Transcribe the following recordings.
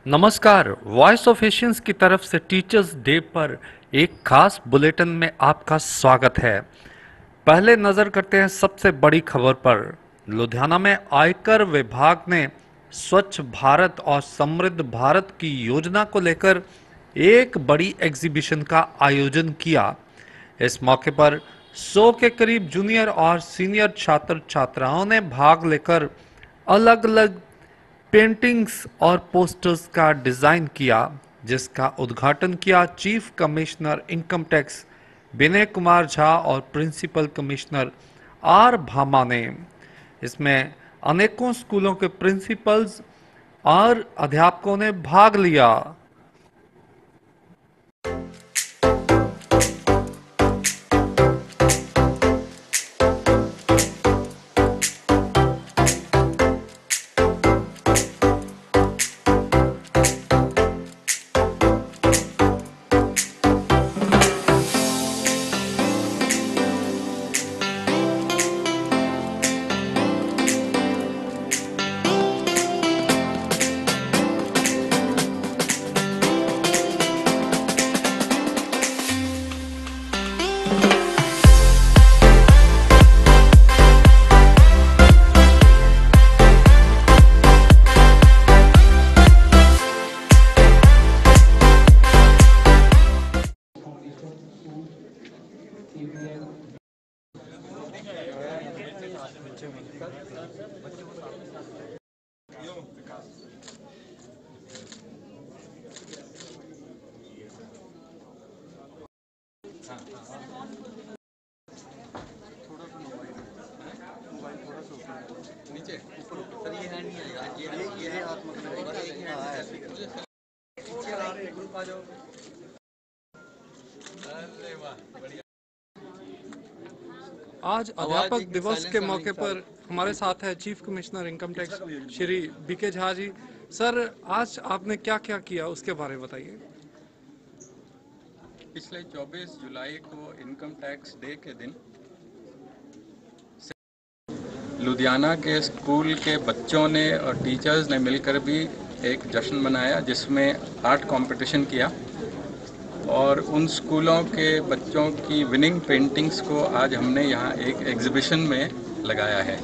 नमस्कार। Voice of Asians की तरफ से टीचर्स डे पर एक खास बुलेटिन में आपका स्वागत है। पहले नजर करते हैं सबसे बड़ी खबर पर। लुधियाना में आयकर विभाग ने स्वच्छ भारत और समृद्ध भारत की योजना को लेकर एक बड़ी एग्जीबिशन का आयोजन किया। इस मौके पर 100 के करीब जूनियर और सीनियर छात्र छात्राओं ने भाग लेकर अलग अलग पेंटिंग्स और पोस्टर्स का डिजाइन किया, जिसका उद्घाटन किया chief commissioner income tax Vinay Kumar Jha और प्रिंसिपल कमिश्नर आर भामा ने। इसमें अनेकों स्कूलों के प्रिंसिपल्स और अध्यापकों ने भाग लिया। आज अध्यापक दिवस के मौके पर हमारे साथ है chief commissioner income tax Shri BK Jha ji. Sir, आज आपने क्या क्या किया उसके बारे में बताइए। पिछले 24 जुलाई को इनकम टैक्स डे के दिन लुधियाना के स्कूल के बच्चों ने और टीचर्स ने मिलकर भी एक जश्न मनाया, जिसमें आर्ट कंपटीशन किया और उन स्कूलों के बच्चों की विनिंग पेंटिंग्स को आज हमने यहाँ एक एग्जीबिशन में लगाया है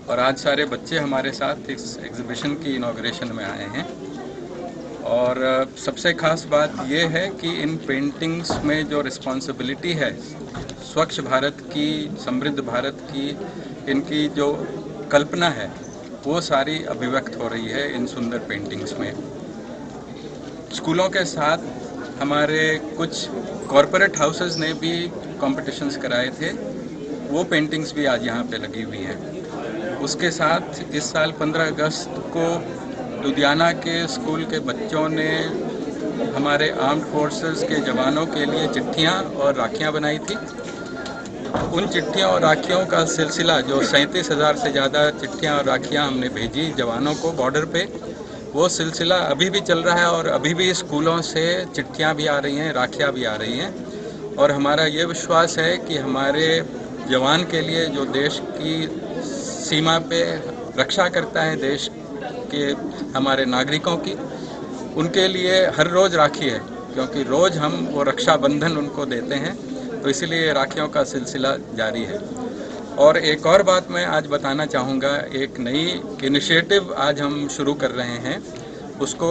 और आज सारे बच्चे हमारे साथ इस एग्जीबिशन की इनॉग्रेशन में आए हैं। और सबसे खास बात यह है कि इन पेंटिंग्स में जो रिस्पॉन्सिबिलिटी है स्वच्छ भारत की, समृद्ध भारत की, इनकी जो कल्पना है वो सारी अभिव्यक्त हो रही है इन सुंदर पेंटिंग्स में। स्कूलों के साथ हमारे कुछ कॉरपोरेट हाउसेस ने भी कॉम्पिटिशन्स कराए थे, वो पेंटिंग्स भी आज यहाँ पे लगी हुई हैं। उसके साथ इस साल 15 अगस्त को लुधियाना के स्कूल के बच्चों ने हमारे आर्म्ड फोर्सेस के जवानों के लिए चिट्ठियाँ और राखियाँ बनाई थी। उन चिट्ठियों और राखियों का सिलसिला, जो 37,000 से ज़्यादा चिट्ठियाँ और राखियाँ हमने भेजी जवानों को बॉर्डर पे, वो सिलसिला अभी भी चल रहा है और अभी भी स्कूलों से चिट्ठियाँ भी आ रही हैं, राखियाँ भी आ रही हैं। और हमारा ये विश्वास है कि हमारे जवान के लिए, जो देश की सीमा पे रक्षा करता है देश के हमारे नागरिकों की, उनके लिए हर रोज़ राखी है, क्योंकि रोज़ हम वो रक्षाबंधन उनको देते हैं, तो इसीलिए राखियों का सिलसिला जारी है। और एक और बात मैं आज बताना चाहूँगा, एक नई इनिशिएटिव आज हम शुरू कर रहे हैं, उसको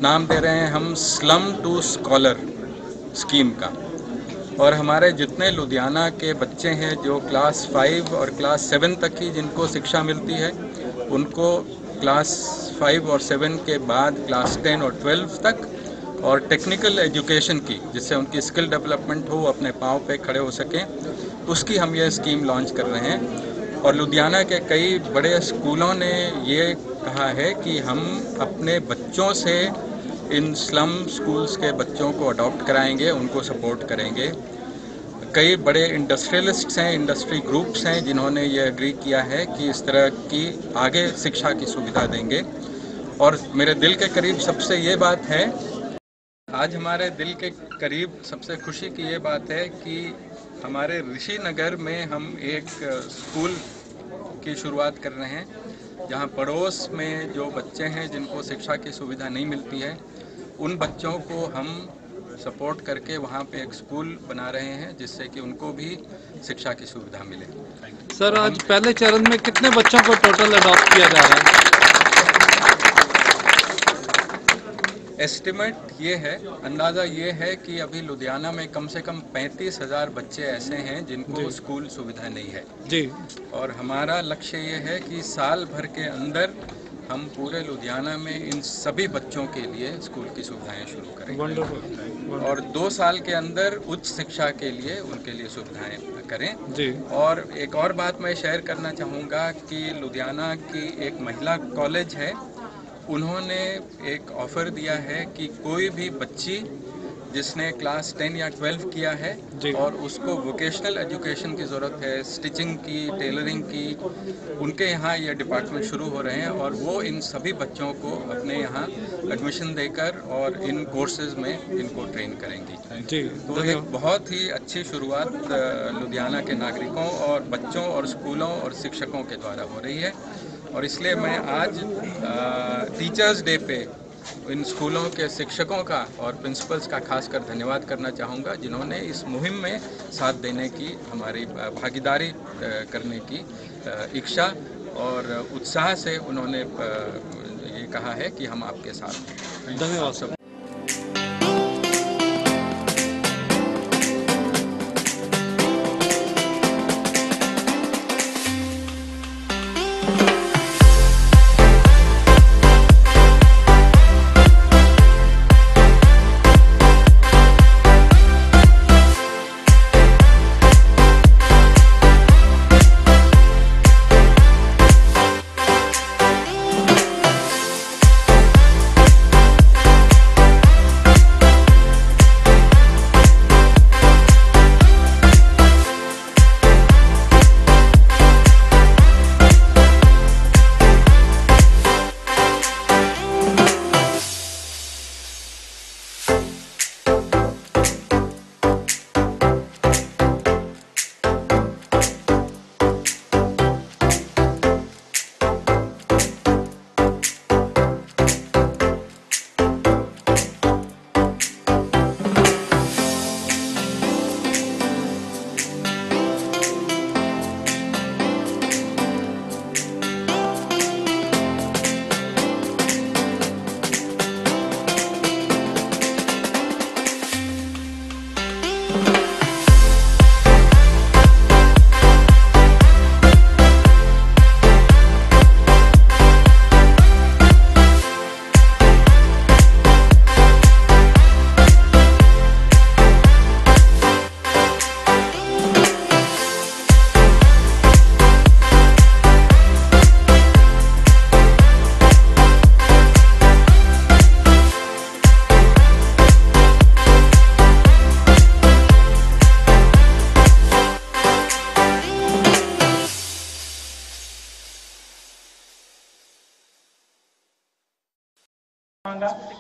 नाम दे रहे हैं हम स्लम टू स्कॉलर स्कीम का। और हमारे जितने लुधियाना के बच्चे हैं जो क्लास 5 और क्लास 7 तक की जिनको शिक्षा मिलती है, उनको क्लास 5 और 7 के बाद क्लास 10 और 12 तक और टेक्निकल एजुकेशन की, जिससे उनकी स्किल डेवलपमेंट हो, अपने पाँव पे खड़े हो सकें, उसकी हम ये स्कीम लॉन्च कर रहे हैं। और लुधियाना के कई बड़े स्कूलों ने ये कहा है कि हम अपने बच्चों से इन स्लम स्कूल्स के बच्चों को अडॉप्ट कराएंगे, उनको सपोर्ट करेंगे। कई बड़े इंडस्ट्रियलिस्ट्स हैं, इंडस्ट्री ग्रुप्स हैं, जिन्होंने ये एग्री किया है कि इस तरह की आगे शिक्षा की सुविधा देंगे। और मेरे दिल के करीब सबसे ये बात है, आज हमारे दिल के करीब सबसे खुशी की ये बात है कि हमारे ऋषि नगर में हम एक स्कूल की शुरुआत कर रहे हैं जहाँ पड़ोस में जो बच्चे हैं जिनको शिक्षा की सुविधा नहीं मिलती है, उन बच्चों को हम सपोर्ट करके वहाँ पे एक स्कूल बना रहे हैं जिससे कि उनको भी शिक्षा की सुविधा मिले। सर, आज पहले चरण में कितने बच्चों को टोटल अडॉप्ट किया जा रहा है? एस्टिमेट ये है, अंदाज़ा ये है कि अभी लुधियाना में कम से कम 35,000 बच्चे ऐसे हैं जिनको स्कूल सुविधा नहीं है जी। और हमारा लक्ष्य ये है कि साल भर के अंदर हम पूरे लुधियाना में इन सभी बच्चों के लिए स्कूल की सुविधाएं शुरू करेंगे और 2 साल के अंदर उच्च शिक्षा के लिए उनके लिए सुविधाएं करें जी। और एक और बात मैं शेयर करना चाहूँगा कि लुधियाना की एक महिला कॉलेज है, उन्होंने एक ऑफ़र दिया है कि कोई भी बच्ची जिसने क्लास 10 या 12 किया है और उसको वोकेशनल एजुकेशन की ज़रूरत है, स्टिचिंग की, टेलरिंग की, उनके यहाँ ये डिपार्टमेंट शुरू हो रहे हैं और वो इन सभी बच्चों को अपने यहाँ एडमिशन देकर और इन कोर्सेज में इनको ट्रेन करेंगी। जी। तो एक बहुत ही अच्छी शुरुआत लुधियाना के नागरिकों और बच्चों और स्कूलों और शिक्षकों के द्वारा हो रही है और इसलिए मैं आज टीचर्स डे पे इन स्कूलों के शिक्षकों का और प्रिंसिपल्स का खासकर धन्यवाद करना चाहूँगा जिन्होंने इस मुहिम में साथ देने की, हमारी भागीदारी करने की इच्छा और उत्साह से उन्होंने ये कहा है कि हम आपके साथ हैं। धन्यवाद सर।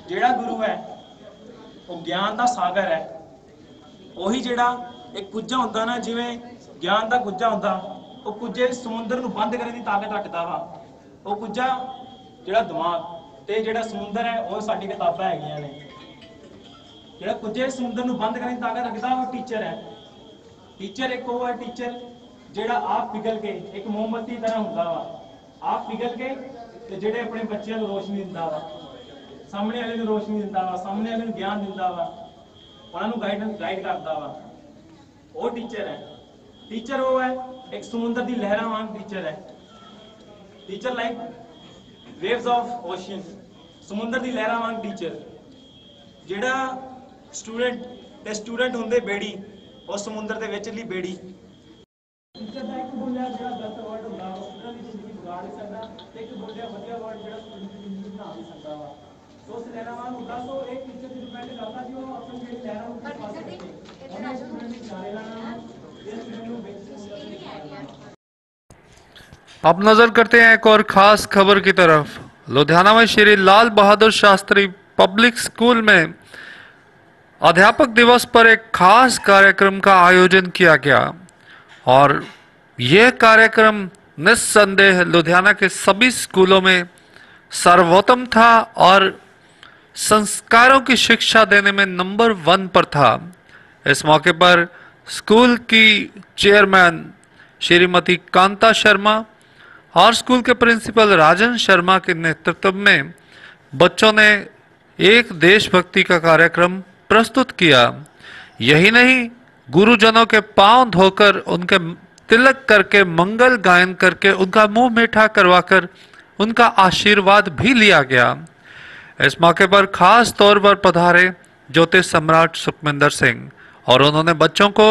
ਜਿਹੜਾ ਗੁਰੂ ਹੈ ਉਹ ਗਿਆਨ ਦਾ ਸਾਗਰ ਹੈ। ਉਹੀ ਜਿਹੜਾ ਇੱਕ ਕੁੱਜਾ ਹੁੰਦਾ ਨਾ, ਜਿਵੇਂ ਗਿਆਨ ਦਾ ਕੁੱਜਾ ਹੁੰਦਾ, ਉਹ ਕੁੱਜੇ ਸਮੁੰਦਰ ਨੂੰ ਬੰਦ ਕਰਨ ਦੀ ਤਾਕਤ ਰੱਖਦਾ ਵਾ। ਉਹ ਕੁੱਜਾ ਜਿਹੜਾ ਦਿਮਾਗ ਤੇ ਜਿਹੜਾ ਸਮੁੰਦਰ ਹੈ ਉਹ ਸਾਡੀ ਕਿਤਾਬਾਂ ਹੈਗੀਆਂ ਨੇ। ਜਿਹੜਾ ਕੁੱਜੇ ਸਮੁੰਦਰ ਨੂੰ ਬੰਦ ਕਰਨ ਦੀ ਤਾਕਤ ਰੱਖਦਾ ਉਹ ਟੀਚਰ ਹੈ। ਟੀਚਰ ਇੱਕ ਉਹ ਹੈ ਟੀਚਰ ਜਿਹੜਾ ਆਪ ਪਿਘਲ ਕੇ ਇੱਕ ਮੋਮਬੱਤੀ ਤਰ੍ਹਾਂ ਹੁੰਦਾ ਵਾ, ਆਪ ਪਿਘਲ ਕੇ ਤੇ ਜਿਹੜੇ ਆਪਣੇ ਬੱਚਿਆਂ ਨੂੰ ਰੋਸ਼ਨੀ ਦਿੰਦਾ ਵਾ, ਸਾਹਮਣੇ ਵਾਲੇ ਨੂੰ ਰੋਸ਼ਨੀ ਦਿੰਦਾ ਵਾ, ਸਾਹਮਣੇ ਵਾਲੇ ਨੂੰ ਗਿਆਨ ਦਿੰਦਾ ਵਾ, ਉਹਨਾਂ ਨੂੰ ਗਾਈਡ ਕਰਦਾ ਵਾ, ਉਹ ਟੀਚਰ ਹੈ। ਟੀਚਰ ਉਹ ਹੈ ਇੱਕ ਸਮੁੰਦਰ ਦੀ ਲਹਿਰਾਂ ਵਾਂਗ ਟੀਚਰ ਹੈ। Teacher like waves of ocean, ਸਮੁੰਦਰ ਦੀ ਲਹਿਰਾਂ ਵਾਂਗ ਟੀਚਰ। ਜਿਹੜਾ ਸਟੂਡੈਂਟ ਹੁੰਦੇ ਬੇੜੀ, ਉਹ ਸਮੁੰਦਰ ਦੇ ਵਿੱਚ ਲਈ ਬੇੜੀ। ਟੀਚਰ ਦਾ ਇੱਕ ਬੋਲਿਆ ਜਿਹੜਾ ਗਲਤ ਵਰਡ ਹੁੰਦਾ ਉਹ ਸਟੂਡੈਂਟ ਦੀ ਜ਼ਿੰਦਗੀ ਵਿਗਾੜ ਨਹੀਂ ਸਕਦਾ, ਤੇ ਇੱਕ ਬੋਲਿਆ ਵਧੀਆ ਵਰਡ ਜਿਹੜਾ ਸਟੂਡੈਂਟ ਦੀ ਜ਼ਿੰਦਗੀ ਬਣਾ ਵੀ ਸਕਦਾ ਵਾ। ਸੋ ਉਸ ਲਹਿਰਾਂ ਵਾਂਗ ਹੁੰਦਾ। ਸੋ ਇਹ ਟੀਚਰ ਦੀ ਡਿਪੈਂਡ ਕਰਦਾ ਕਿ ਉਹ ਆਪਣੀ ਜਿਹੜੀ ਲਹਿਰਾਂ ਨੂੰ ਕਿਸ ਪਾਸੇ ਰੱਖੇ, ਉਹਨਾਂ ਸਟੂਡੈਂਟ ਨੂੰ ਕਿਨਾਰੇ ਲਾਣਾ, ਇਹ ਸਟੂਡੈਂਟ ਨੂੰ ਵਿੱਚ अब नजर करते हैं एक और खास खबर की तरफ। लुधियाना में श्री लाल बहादुर शास्त्री पब्लिक स्कूल में अध्यापक दिवस पर एक खास कार्यक्रम का आयोजन किया गया और यह कार्यक्रम निस्संदेह लुधियाना के सभी स्कूलों में सर्वोत्तम था और संस्कारों की शिक्षा देने में नंबर 1 पर था। इस मौके पर स्कूल की चेयरमैन श्रीमती कांता शर्मा और स्कूल के प्रिंसिपल राजन शर्मा के नेतृत्व में बच्चों ने एक देशभक्ति का कार्यक्रम प्रस्तुत किया। यही नहीं, गुरुजनों के पांव धोकर, उनके तिलक करके, मंगल गायन करके, उनका मुंह मीठा करवाकर उनका आशीर्वाद भी लिया गया। इस मौके पर खास तौर पर पधारे ज्योतिष सम्राट सुखमिंदर सिंह और उन्होंने बच्चों को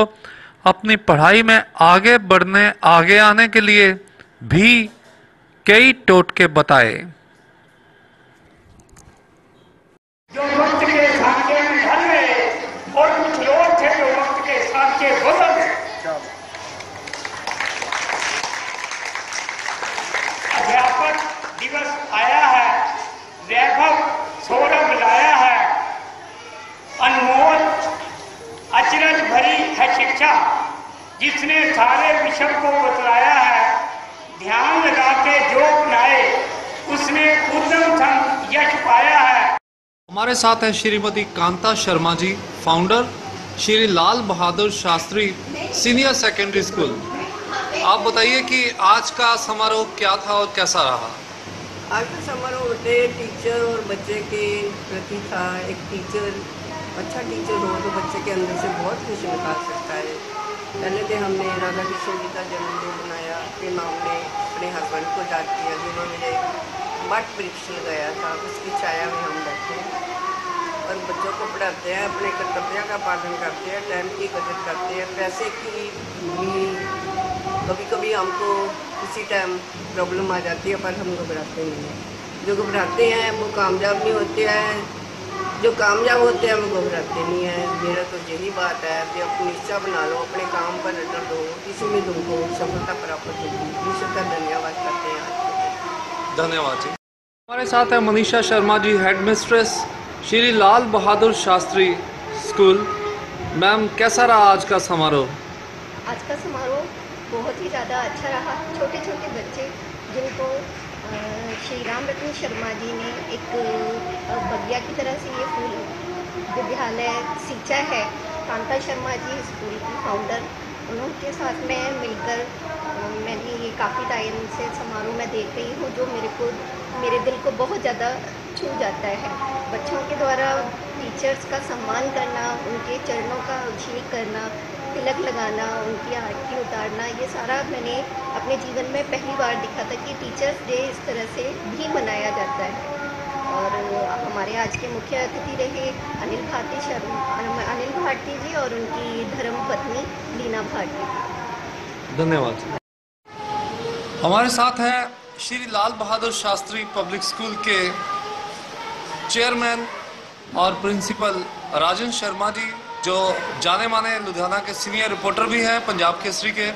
अपनी पढ़ाई में आगे आने के लिए भी कई टोटके बताए। जो वक्त के साके में ढल गए और कुछ लोग थे जो वक्त के साके बदल गए। अध्यापक दिवस आया है, वैभव सौरभ लाया है, अनमोल अचरज भरी है शिक्षा, जिसने सारे विश्व को बतलाया है। ध्यान लगा के जो अपनाए उसने उद्यम संग यश पाया है। हमारे साथ है Shrimati Kanta Sharma ji, founder Shri Lal Bahadur Shastri senior secondary school. आप बताइए कि आज का समारोह क्या था और कैसा रहा? आज का समारोह बेटे टीचर और बच्चे के प्रति था। एक टीचर, अच्छा टीचर हो तो बच्चे के अंदर से बहुत कुछ निकाल सकता है। पहले तो हमने राधा कृष्ण जी का जन्मदिन बनाया, फिर हमने अपने हस्बैंड को याद किया जिन्होंने मुझे बट वृक्ष लगाया था, उसकी छाया में हम बैठे और बच्चों को पढ़ाते हैं, अपने कर्तव्य का पालन करते हैं, टाइम की कदर करते हैं। पैसे की भी कभी कभी हमको उसी टाइम प्रॉब्लम आ जाती है, पर हम घबराते नहीं हैं। जो घबराते हैं वो कामयाब नहीं होते हैं, जो कामयाब होते हैं वो घबराते नहीं हैं। मेरा तो यही बात है कि अपनी इच्छा बना लो, अपने काम पर नजर दो, इसी में तुमको सफलता प्राप्त होगी। ईश्वर का धन्यवाद करते हैं। धन्यवाद जी। हमारे साथ है Manisha Sharma ji, head mistress Shri Lal Bahadur Shastri school. Ma'am, कैसा रहा आज का समारोह? आज का समारोह बहुत ही ज़्यादा अच्छा रहा। छोटे छोटे बच्चे जिनको श्री राम रतन शर्मा जी ने एक बगिया की तरह से ये फूल विद्यालय सींचा है। कांता शर्मा जी स्कूल की फाउंडर, उनके साथ में मिलकर मैंने ये काफ़ी टाइम से समारोह में देख रही हूँ, जो मेरे दिल को बहुत ज़्यादा छू जाता है। बच्चों के द्वारा टीचर्स का सम्मान करना, उनके चरणों का अभिषेक करना, तिलक लगाना, उनकी आरती उतारना, ये सारा मैंने अपने जीवन में पहली बार देखा था कि टीचर्स डे इस तरह से भी मनाया जाता है। और हमारे आज के मुख्य अतिथि रहे अनिल भारती जी और उनकी धर्म पत्नी लीना भारती। धन्यवाद। हमारे साथ है श्री लाल बहादुर शास्त्री पब्लिक स्कूल के चेयरमैन और प्रिंसिपल राजन शर्मा जी, जो जाने माने लुधियाना के सीनियर रिपोर्टर भी हैं पंजाब केसरी के।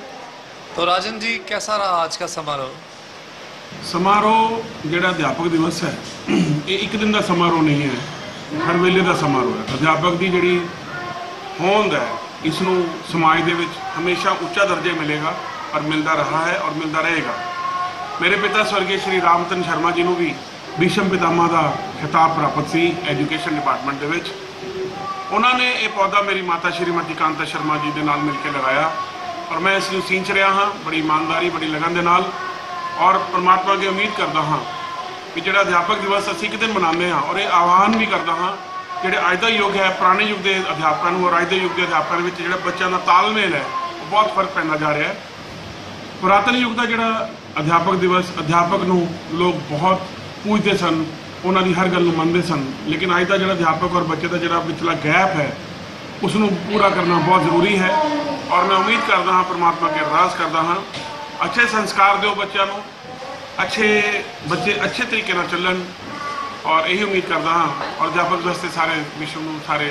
तो राजन जी, कैसा रहा आज का समारोह? समारोह ਜਿਹੜਾ ਅਧਿਆਪਕ ਦਿਵਸ ਹੈ ਇਹ ਇੱਕ ਦਿਨ ਦਾ ਸਮਾਰੋਹ ਨਹੀਂ ਹੈ, ਹਰ ਵੇਲੇ ਦਾ ਸਮਾਰੋਹ ਹੈ। ਅਧਿਆਪਕ ਦੀ ਜਿਹੜੀ ਹੋਂਦ ਹੈ ਇਸ ਨੂੰ ਸਮਾਜ ਦੇ ਵਿੱਚ ਹਮੇਸ਼ਾ ਉੱਚਾ ਦਰਜਾ ਮਿਲੇਗਾ ਔਰ ਮਿਲਦਾ ਰਹਾ ਹੈ ਔਰ ਮਿਲਦਾ ਰਹੇਗਾ। ਮੇਰੇ ਪਿਤਾ ਸਵਰਗੀ ਸ਼੍ਰੀ ਰਾਮਤਨ ਸ਼ਰਮਾ ਜੀ ਨੂੰ ਵੀ ਭੀਸ਼ਮ ਪਿਤਾਮਾ ਦਾ ਖਿਤਾਬ ਪ੍ਰਾਪਤ ਸੀ ਐਜੂਕੇਸ਼ਨ ਡਿਪਾਰਟਮੈਂਟ ਦੇ ਵਿੱਚ। ਉਹਨਾਂ ਨੇ ਇਹ ਪੌਦਾ ਮੇਰੀ ਮਾਤਾ ਸ਼੍ਰੀਮਤੀ ਕਾਂਤਾ ਸ਼ਰਮਾ ਜੀ ਦੇ ਨਾਲ ਮਿਲ ਕੇ ਲਗਾਇਆ ਔਰ ਮੈਂ ਇਸ ਨੂੰ ਸੀਂਚ ਰਿਹਾ ਹਾਂ ਬੜੀ ਇਮਾਨਦਾਰੀ, ਬੜੀ ਲਗਨ ਦੇ ਨਾਲ। ਔਰ ਪਰਮਾਤਮਾ ਅੱਗੇ ਉਮੀਦ ਕਰਦਾ ਹਾਂ ਕਿ ਜਿਹੜਾ ਅਧਿਆਪਕ ਦਿਵਸ ਅਸੀਂ ਇੱਕ ਦਿਨ ਮਨਾਉਂਦੇ ਹਾਂ, ਔਰ ਇਹ ਆਹਵਾਨ ਵੀ ਕਰਦਾ ਹਾਂ ਜਿਹੜੇ ਅੱਜ ਦਾ ਯੁੱਗ ਹੈ, ਪੁਰਾਣੇ ਯੁੱਗ ਦੇ ਅਧਿਆਪਕਾਂ ਨੂੰ ਔਰ ਅੱਜ ਦੇ ਯੁੱਗ ਦੇ ਅਧਿਆਪਕਾਂ ਦੇ ਵਿੱਚ ਜਿਹੜਾ ਬੱਚਿਆਂ ਦਾ ਤਾਲਮੇਲ ਹੈ ਉਹ ਬਹੁਤ ਫਰਕ ਪੈਂਦਾ ਜਾ ਰਿਹਾ ਹੈ। ਪੁਰਾਤਨ ਯੁੱਗ ਦਾ ਜਿਹੜਾ ਅਧਿਆਪਕ ਦਿਵਸ, ਅਧਿਆਪਕ ਨੂੰ ਲੋਕ ਬਹੁਤ ਪੂਜਦੇ ਸਨ, ਉਹਨਾਂ ਦੀ ਹਰ ਗੱਲ ਨੂੰ ਮੰਨਦੇ ਸਨ। ਲੇਕਿਨ ਅੱਜ ਦਾ ਜਿਹੜਾ ਅਧਿਆਪਕ ਔਰ ਬੱਚੇ ਦਾ ਜਿਹੜਾ ਵਿਚਲਾ ਗੈਪ ਹੈ ਉਸ ਨੂੰ ਪੂਰਾ ਕਰਨਾ ਬਹੁਤ ਜ਼ਰੂਰੀ ਹੈ। ਔਰ ਮੈਂ ਉਮੀਦ ਕਰਦਾ ਹਾਂ, ਪਰਮਾਤਮਾ ਅੱਗੇ ਅਰਦਾਸ ਕਰਦਾ ਹਾਂ, अच्छे संस्कार दो बच्चों को, अच्छे बच्चे अच्छे तरीके ਨਾਲ ਚੱਲਣ और यही उम्मीद करता हाँ। और अध्यापक दिवस से सारे विश्व को सारे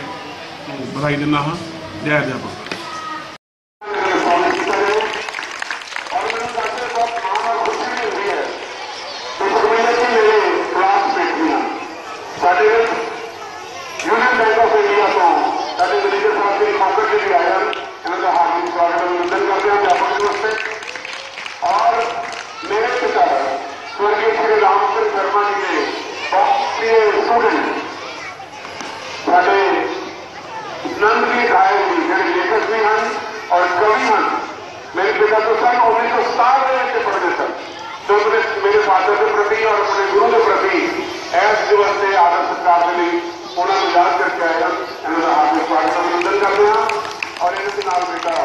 बधाई देना हाँ। जय अध्यापक। और डॉक्टर शर्मा जी ने बहुत प्रिय स्टूडेंट साढ़े नंद भी खाए जी जो लेखक भी हैं और कवि हैं। मेरे पिता तो सन 1960 से पढ़ते सन, तो मेरे फादर के प्रति और अपने गुरु के प्रति ऐस दिवस से आदर सत्कार के लिए उन्होंने याद करके आया। इन्होंने हार्दिक स्वागत अभिनंदन करते हैं और इनके नाल बेटा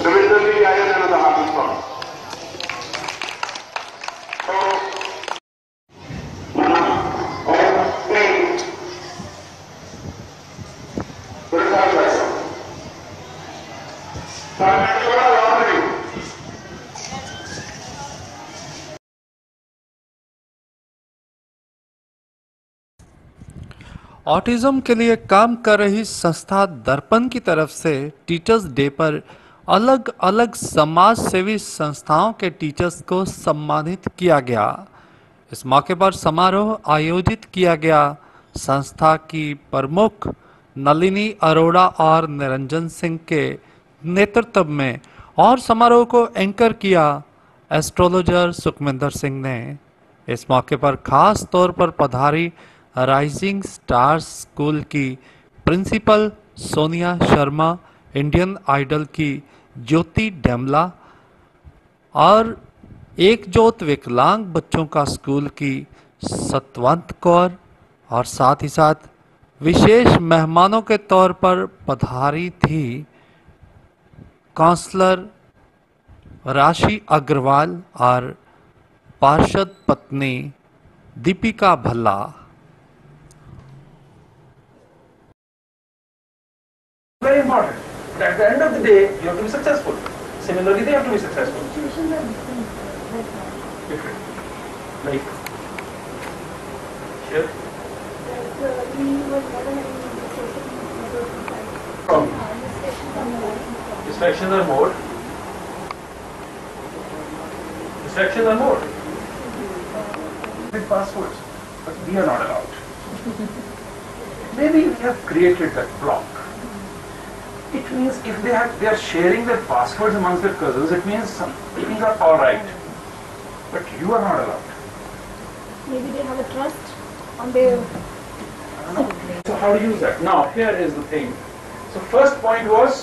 रविंद्र जी आए, इन्होंने हार्दिक स्वागत। ऑटिज्म के लिए काम कर रही संस्था दर्पण की तरफ से टीचर्स डे पर अलग अलग समाज सेवी संस्थाओं के टीचर्स को सम्मानित किया गया। इस मौके पर समारोह आयोजित किया गया। संस्था की प्रमुख नलिनी अरोड़ा और निरंजन सिंह के नेतृत्व में और समारोह को एंकर किया एस्ट्रोलॉजर सुखविंदर सिंह ने। इस मौके पर खास तौर पर पधारी राइजिंग स्टार्स स्कूल की principal Sonia Sharma, Indian Idol की ज्योति डेमला और एकजोत विकलांग बच्चों का स्कूल की सतवंत कौर और साथ ही साथ विशेष मेहमानों के तौर पर पधारी थी काउंसलर राशि अग्रवाल और पार्षद पत्नी Deepika Bhalla. Very important. At the end of the day, you have to be successful. Similarly, they have to be successful. Different. Like, here. Distractions are more. Distractions are more. With passwords, but we are not allowed. Maybe we have created that block. It means if they are sharing their passwords amongst their cousins, it means some things are all right, but you are not allowed. Maybe they have a trust on their. I don't know. So how to use that? Now here is the thing. So first point was,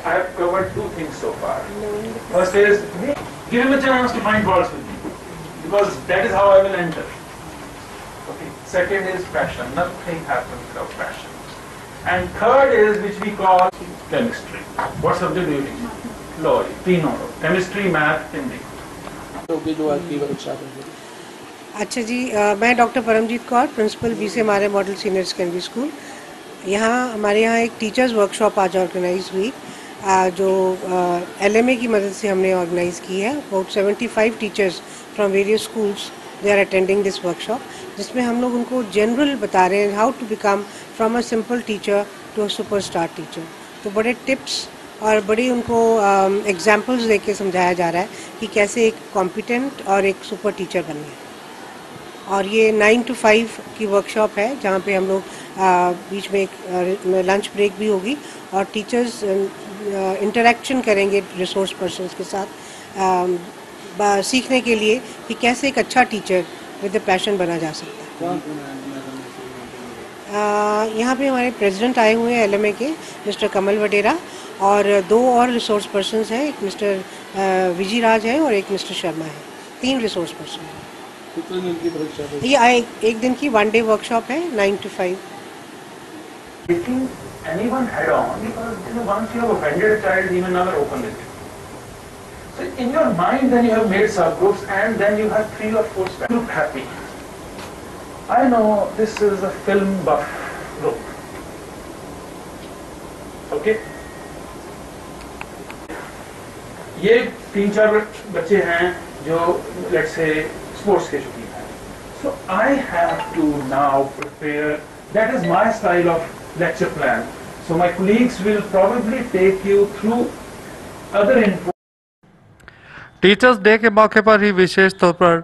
I have covered two things so far. First is give him a chance to find faults with me, because that is how I will enter. Okay. Second is passion. Nothing happens without passion. And third is which we call chemistry. What subject do you teach? Law. तीनों. Chemistry, math, Hindi. अच्छा जी, मैं doctor Paramjit Kaur, principal BCMRA model senior secondary school. हमारे यहाँ एक teachers workshop आज organise हुई, जो LMA की मदद से हमने ऑर्गेनाइज की है। About 75 teachers from various schools they are attending this workshop, जिसमें हम लोग उनको जनरल बता रहे हैं how to become from a simple teacher to a superstar teacher. तो बड़े टिप्स और बड़ी उनको एग्जांपल्स देके समझाया जा रहा है कि कैसे एक कॉम्पिटेंट और एक सुपर टीचर बनना है। और ये 9 to 5 की वर्कशॉप है, जहाँ पे हम लोग बीच में एक लंच ब्रेक भी होगी और टीचर्स इंटरेक्शन करेंगे रिसोर्स पर्सन्स के साथ, सीखने के लिए कि कैसे एक अच्छा टीचर विद द पैशन बना जा सकता है। यहाँ पे हमारे प्रेसिडेंट आए हुए हैं LMA के, मिस्टर कमल वडेरा, और 2 और रिसोर्स पर्सन्स हैं, एक मिस्टर विजीराज है और एक मिस्टर शर्मा है। 3 रिसोर्स पर्सन हैं। ये एक दिन की 1 day वर्कशॉप है 9 to 5। Taking anyone head on, because once you have offended a child, you may never open it. So in your mind, then you have made subgroups, and then you have 3 or 4 group happy. I know this is a film buff group. Okay. ये 3-4 बच्चे हैं जो let's say sports के शौकीन हैं. So I have to now prepare. That is my style of lecture plan. So my colleagues will probably take you through other info. Teachers day के मौके पर ही विशेष तौर पर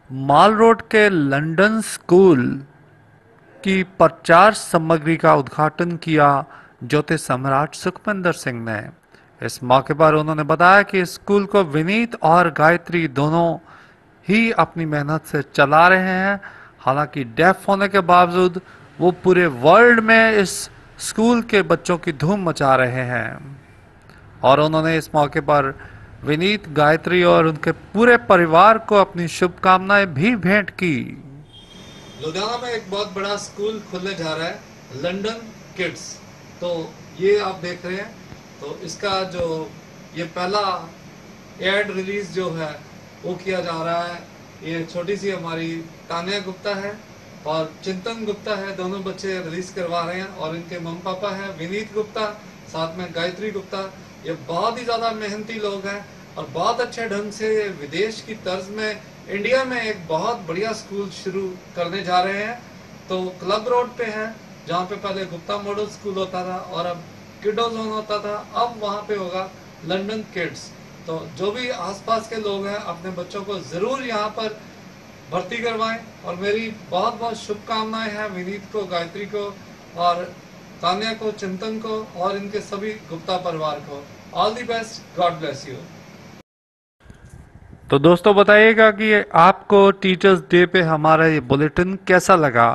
माल रोड के लंदन स्कूल की प्रचार सामग्री का उद्घाटन किया ज्योति सम्राट सुखविंदर सिंह ने। इस मौके पर उन्होंने बताया कि स्कूल को विनीत और गायत्री दोनों ही अपनी मेहनत से चला रहे हैं। हालांकि डेफ होने के बावजूद वो पूरे वर्ल्ड में इस स्कूल के बच्चों की धूम मचा रहे हैं। और उन्होंने इस मौके पर विनीत, गायत्री और उनके पूरे परिवार को अपनी शुभकामनाएं भी भेंट की। लुधियाना में एक बहुत बड़ा स्कूल खुलने जा रहा है, लंदन किड्स। तो ये आप देख रहे हैं, तो इसका जो ये पहला एड रिलीज जो है वो किया जा रहा है। ये छोटी सी हमारी तानिया गुप्ता है और चिंतन गुप्ता है, दोनों बच्चे रिलीज करवा रहे हैं। और इनके मम्मी पापा हैं विनीत गुप्ता, साथ में गायत्री गुप्ता। ये बहुत ही ज्यादा मेहनती लोग हैं और बहुत अच्छे ढंग से विदेश की तर्ज में इंडिया में एक बहुत बढ़िया स्कूल शुरू करने जा रहे हैं। तो क्लब रोड पे है, जहाँ पे पहले गुप्ता मॉडल स्कूल होता था और अब किडो जोन होता था, अब वहाँ पे होगा लंदन किड्स। तो जो भी आसपास के लोग हैं अपने बच्चों को जरूर यहाँ पर भर्ती करवाएं। और मेरी बहुत बहुत शुभकामनाएं हैं विनीत को, गायत्री को और तानिया को, चिंतन को और इनके सभी गुप्ता परिवार को। All the best, God bless you. तो दोस्तों बताइएगा कि आपको टीचर्स डे पे हमारा ये बुलेटिन कैसा लगा।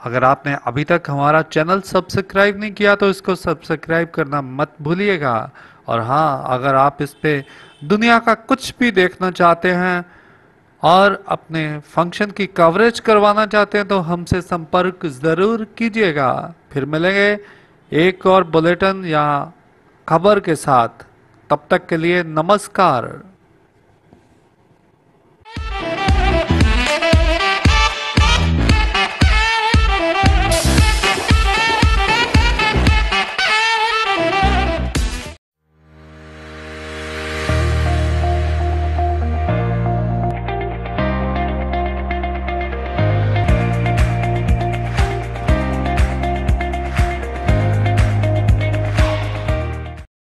अगर आपने अभी तक हमारा चैनल सब्सक्राइब नहीं किया तो इसको सब्सक्राइब करना मत भूलिएगा। और हाँ, अगर आप इस पे दुनिया का कुछ भी देखना चाहते हैं और अपने फंक्शन की कवरेज करवाना चाहते हैं तो हमसे संपर्क ज़रूर कीजिएगा। फिर मिलेंगे एक और बुलेटिन या खबर के साथ। तब तक के लिए नमस्कार।